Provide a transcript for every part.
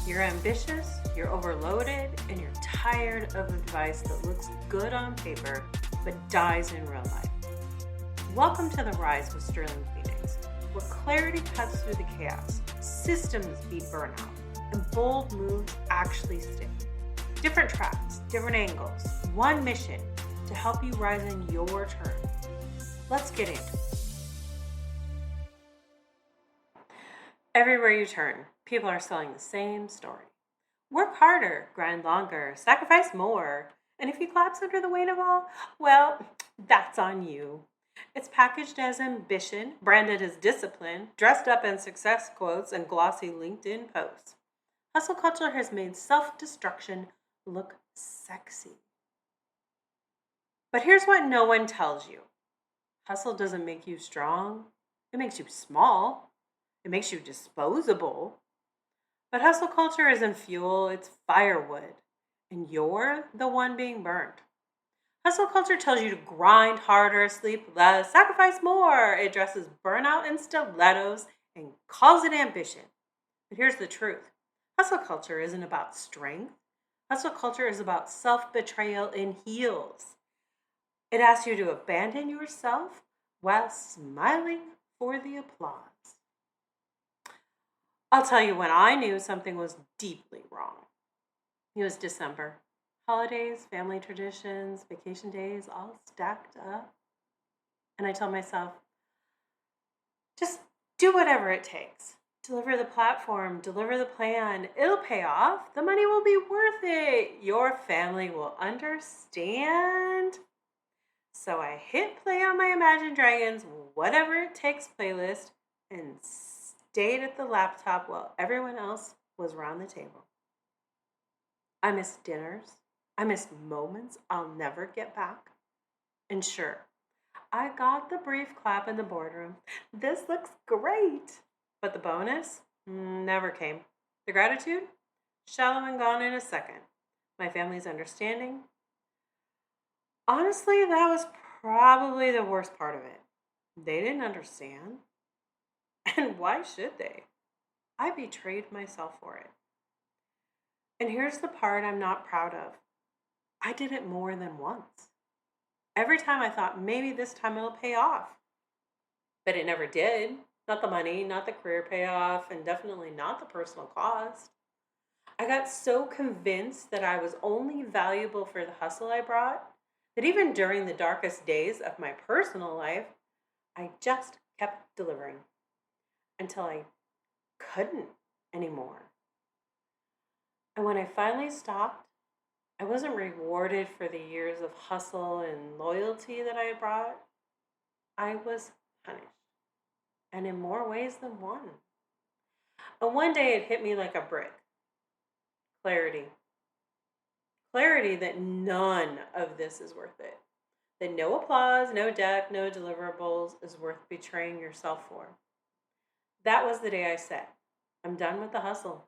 You're ambitious, you're overloaded, and you're tired of advice that looks good on paper but dies in real life. Welcome to The Rise with Sterling Phoenix, where clarity cuts through the chaos, systems beat burnout, and bold moves actually stick. Different tracks, different angles, one mission to help you rise in your turn. Let's get into it. Everywhere you turn, people are selling the same story. Work harder, grind longer, sacrifice more. And if you collapse under the weight of all, well, that's on you. It's packaged as ambition, branded as discipline, dressed up in success quotes and glossy LinkedIn posts. Hustle culture has made self-destruction look sexy. But here's what no one tells you. Hustle doesn't make you strong. It makes you small. It makes you disposable. But hustle culture isn't fuel, it's firewood. And you're the one being burned. Hustle culture tells you to grind harder, sleep less, sacrifice more. It dresses burnout in stilettos and calls it ambition. But here's the truth. Hustle culture isn't about strength. Hustle culture is about self-betrayal in heels. It asks you to abandon yourself while smiling for the applause. I'll tell you when I knew something was deeply wrong. It was December. Holidays, family traditions, vacation days, all stacked up. And I told myself, just do whatever it takes. Deliver the platform, deliver the plan. It'll pay off. The money will be worth it. Your family will understand. So I hit play on my Imagine Dragons, whatever it takes playlist, and stayed at the laptop while everyone else was around the table. I missed dinners. I missed moments I'll never get back. And sure, I got the brief clap in the boardroom. This looks great. But the bonus never came. The gratitude, shallow and gone in a second. My family's understanding. Honestly, that was probably the worst part of it. They didn't understand. And why should they? I betrayed myself for it. And here's the part I'm not proud of. I did it more than once. Every time I thought maybe this time it'll pay off. But it never did. Not the money, not the career payoff, and definitely not the personal cost. I got so convinced that I was only valuable for the hustle I brought that even during the darkest days of my personal life, I just kept delivering until I couldn't anymore. And when I finally stopped, I wasn't rewarded for the years of hustle and loyalty that I brought. I was punished, and in more ways than one. And one day it hit me like a brick. Clarity. Clarity that none of this is worth it. That no applause, no deck, no deliverables is worth betraying yourself for. That was the day I said, I'm done with the hustle.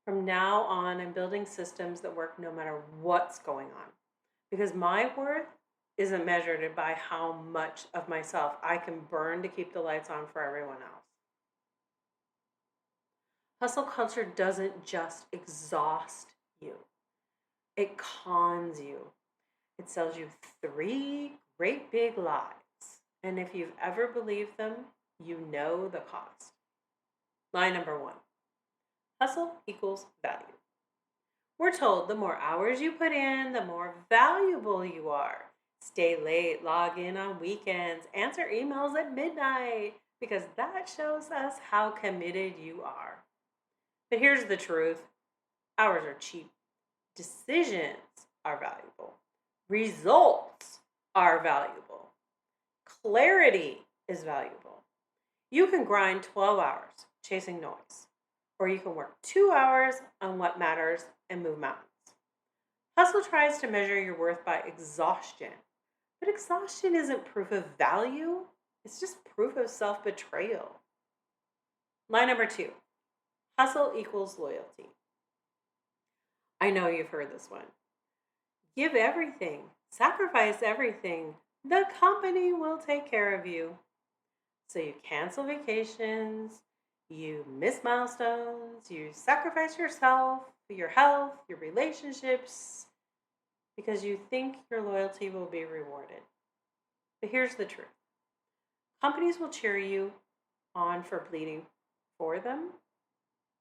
From now on, I'm building systems that work no matter what's going on. Because my worth isn't measured by how much of myself I can burn to keep the lights on for everyone else. Hustle culture doesn't just exhaust you. It cons you. It sells you 3 great big lies. And if you've ever believed them, you know the cost. Lie number 1. Hustle equals value. We're told the more hours you put in, the more valuable you are. Stay late, log in on weekends, answer emails at midnight, because that shows us how committed you are. But here's the truth. Hours are cheap. Decisions are valuable. Results are valuable. Clarity is valuable. You can grind 12 hours chasing noise, or you can work 2 hours on what matters and move mountains. Hustle tries to measure your worth by exhaustion, but exhaustion isn't proof of value. It's just proof of self-betrayal. Line number 2, hustle equals loyalty. I know you've heard this one. Give everything, sacrifice everything. The company will take care of you. So you cancel vacations, You miss milestones, you sacrifice yourself, your health, your relationships, because you think your loyalty will be rewarded. But here's the truth. Companies will cheer you on for bleeding for them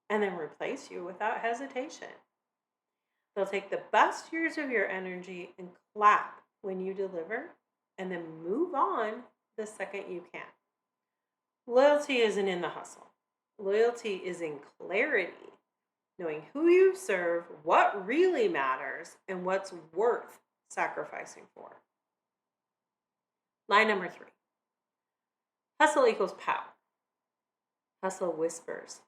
and then replace you without hesitation. They'll take the best years of your energy and clap when you deliver and then move on the second you can. Loyalty isn't in the hustle. Loyalty is in clarity, knowing who you serve, what really matters, and what's worth sacrificing for. Line number 3. Hustle equals power. Hustle whispers,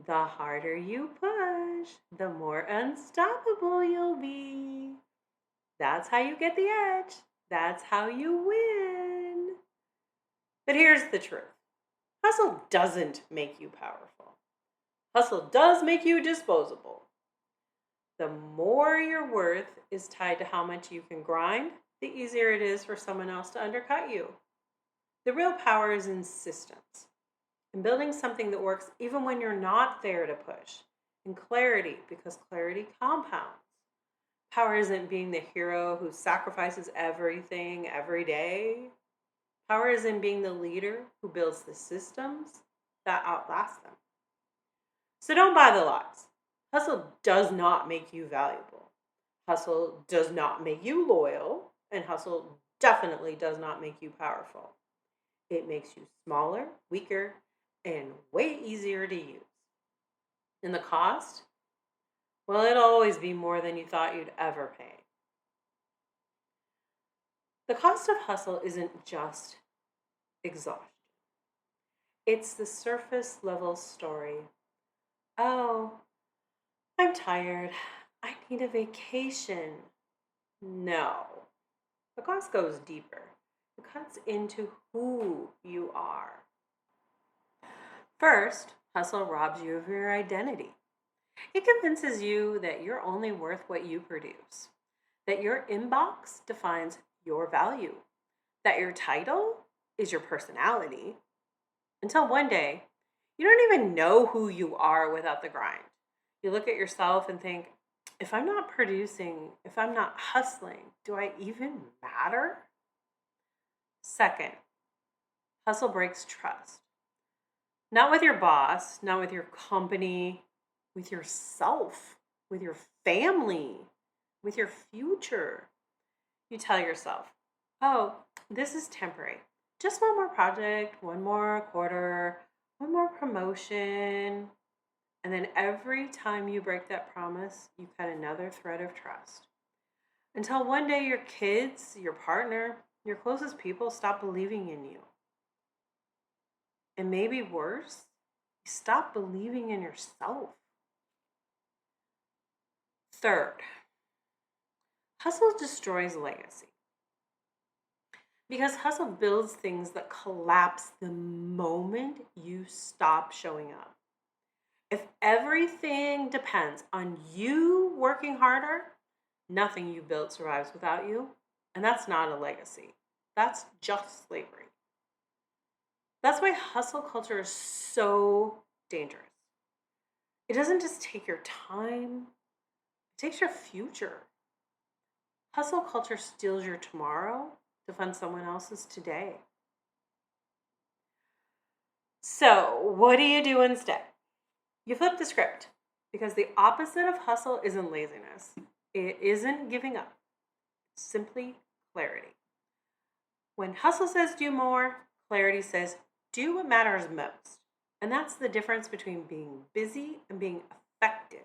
the harder you push, the more unstoppable you'll be. That's how you get the edge. That's how you win. But here's the truth. Hustle doesn't make you powerful. Hustle does make you disposable. The more your worth is tied to how much you can grind, the easier it is for someone else to undercut you. The real power is in systems, in building something that works even when you're not there to push, in clarity, because clarity compounds. Power isn't being the hero who sacrifices everything every day. Power is in being the leader who builds the systems that outlast them. So don't buy the lies. Hustle does not make you valuable. Hustle does not make you loyal, and hustle definitely does not make you powerful. It makes you smaller, weaker, and way easier to use. And the cost? Well, it'll always be more than you thought you'd ever pay. The cost of hustle isn't just exhaustion. It's the surface level story. Oh, I'm tired. I need a vacation. No. The cost goes deeper. It cuts into who you are. First, hustle robs you of your identity. It convinces you that you're only worth what you produce, that your inbox defines your value, that your title is your personality, until one day, you don't even know who you are without the grind. You look at yourself and think, if I'm not producing, if I'm not hustling, do I even matter? Second, hustle breaks trust. Not with your boss, not with your company, with yourself, with your family, with your future. You tell yourself, oh, this is temporary. Just one more project, one more quarter, one more promotion. And then every time you break that promise, you cut another thread of trust. Until one day your kids, your partner, your closest people stop believing in you. And maybe worse, you stop believing in yourself. Third, hustle destroys legacy. Because hustle builds things that collapse the moment you stop showing up. If everything depends on you working harder, nothing you built survives without you. And that's not a legacy. That's just slavery. That's why hustle culture is so dangerous. It doesn't just take your time, it takes your future. Hustle culture steals your tomorrow to fund someone else's today. So, what do you do instead? You flip the script, because the opposite of hustle isn't laziness. It isn't giving up. It's simply clarity. When hustle says do more, clarity says do what matters most. And that's the difference between being busy and being effective.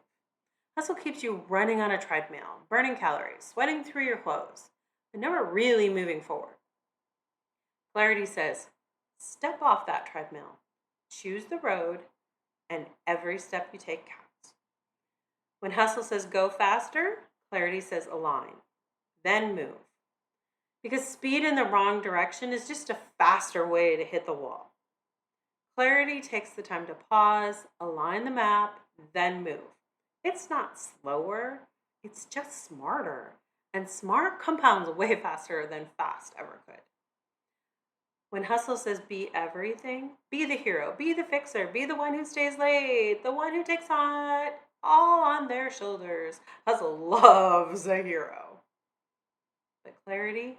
Hustle keeps you running on a treadmill, burning calories, sweating through your clothes, but never really moving forward. Clarity says, step off that treadmill, choose the road, and every step you take counts. When hustle says go faster, clarity says align, then move. Because speed in the wrong direction is just a faster way to hit the wall. Clarity takes the time to pause, align the map, then move. It's not slower, it's just smarter. And smart compounds way faster than fast ever could. When hustle says be everything, be the hero, be the fixer, be the one who stays late, the one who takes on all on their shoulders. Hustle loves a hero. But clarity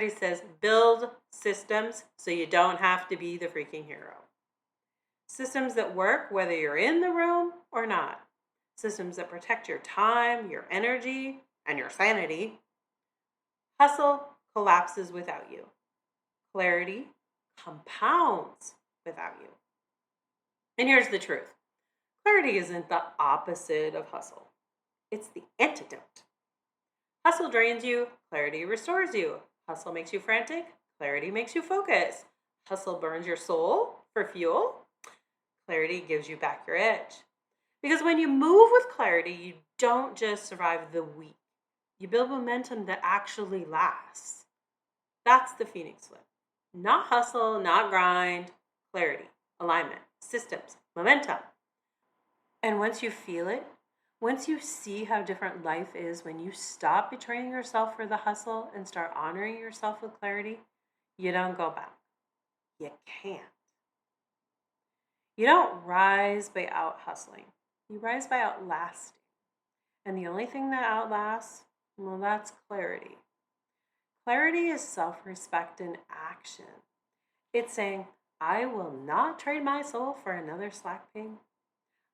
says build systems so you don't have to be the freaking hero. Systems that work whether you're in the room or not. Systems that protect your time, your energy, and your sanity. Hustle collapses without you. Clarity compounds without you. And here's the truth. Clarity isn't the opposite of hustle. It's the antidote. Hustle drains you, clarity restores you. Hustle makes you frantic, clarity makes you focus. Hustle burns your soul for fuel, clarity gives you back your edge. Because when you move with clarity, you don't just survive the week. You build momentum that actually lasts. That's the Phoenix Flip. Not hustle, not grind, clarity, alignment, systems, momentum. And once you feel it, once you see how different life is when you stop betraying yourself for the hustle and start honoring yourself with clarity, you don't go back. You can't. You don't rise by out hustling. You rise by outlasting. And the only thing that outlasts, well, that's clarity. Clarity is self-respect in action. It's saying, I will not trade my soul for another slack ping.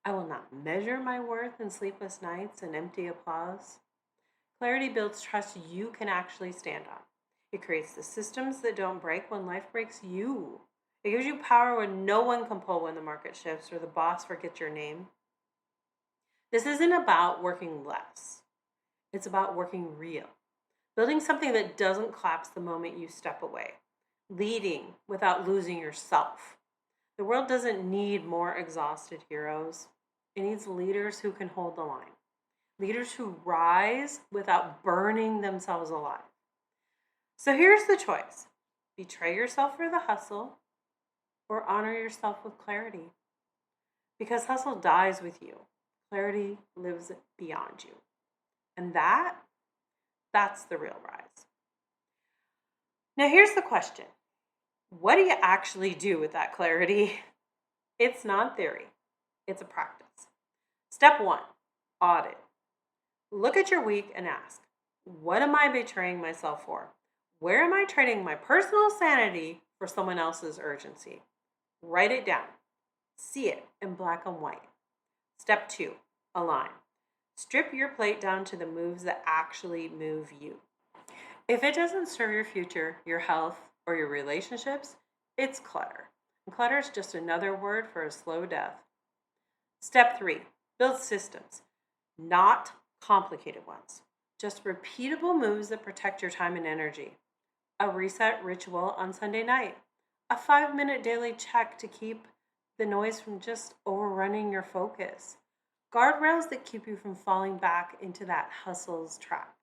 I will not measure my worth in sleepless nights and empty applause. Clarity builds trust you can actually stand on. It creates the systems that don't break when life breaks you. It gives you power when no one can pull when the market shifts or the boss forgets your name. This isn't about working less. It's about working real. Building something that doesn't collapse the moment you step away. Leading without losing yourself. The world doesn't need more exhausted heroes. It needs leaders who can hold the line. Leaders who rise without burning themselves alive. So here's the choice. Betray yourself for the hustle or honor yourself with clarity. Because hustle dies with you. Clarity lives beyond you. And that's the real rise. Now here's the question. What do you actually do with that clarity? It's not theory. It's a practice. Step 1, audit. Look at your week and ask, what am I betraying myself for? Where am I trading my personal sanity for someone else's urgency? Write it down. See it in black and white. Step 2, align. Strip your plate down to the moves that actually move you. If it doesn't serve your future, your health, or your relationships, it's clutter. And clutter is just another word for a slow death. Step 3, build systems, not complicated ones. Just repeatable moves that protect your time and energy. A reset ritual on Sunday night. A 5-minute daily check to keep the noise from just overrunning your focus. Guardrails that keep you from falling back into that hustle's trap.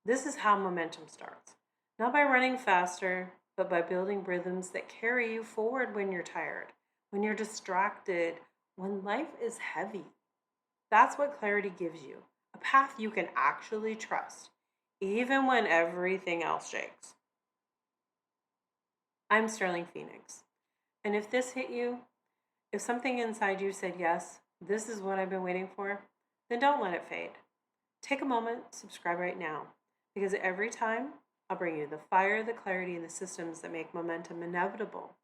This is how momentum starts. Not by running faster, but by building rhythms that carry you forward when you're tired, when you're distracted, when life is heavy. That's what clarity gives you. A path you can actually trust, even when everything else shakes. I'm Sterling Phoenix. And if this hit you, if something inside you said, yes, this is what I've been waiting for, then don't let it fade. Take a moment, subscribe right now, because every time I'll bring you the fire, the clarity, and the systems that make momentum inevitable.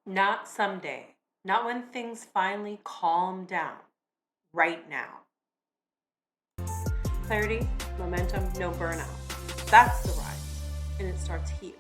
Not someday, not when things finally calm down, right now. Clarity, momentum, no burnout. That's the rise, and it starts here.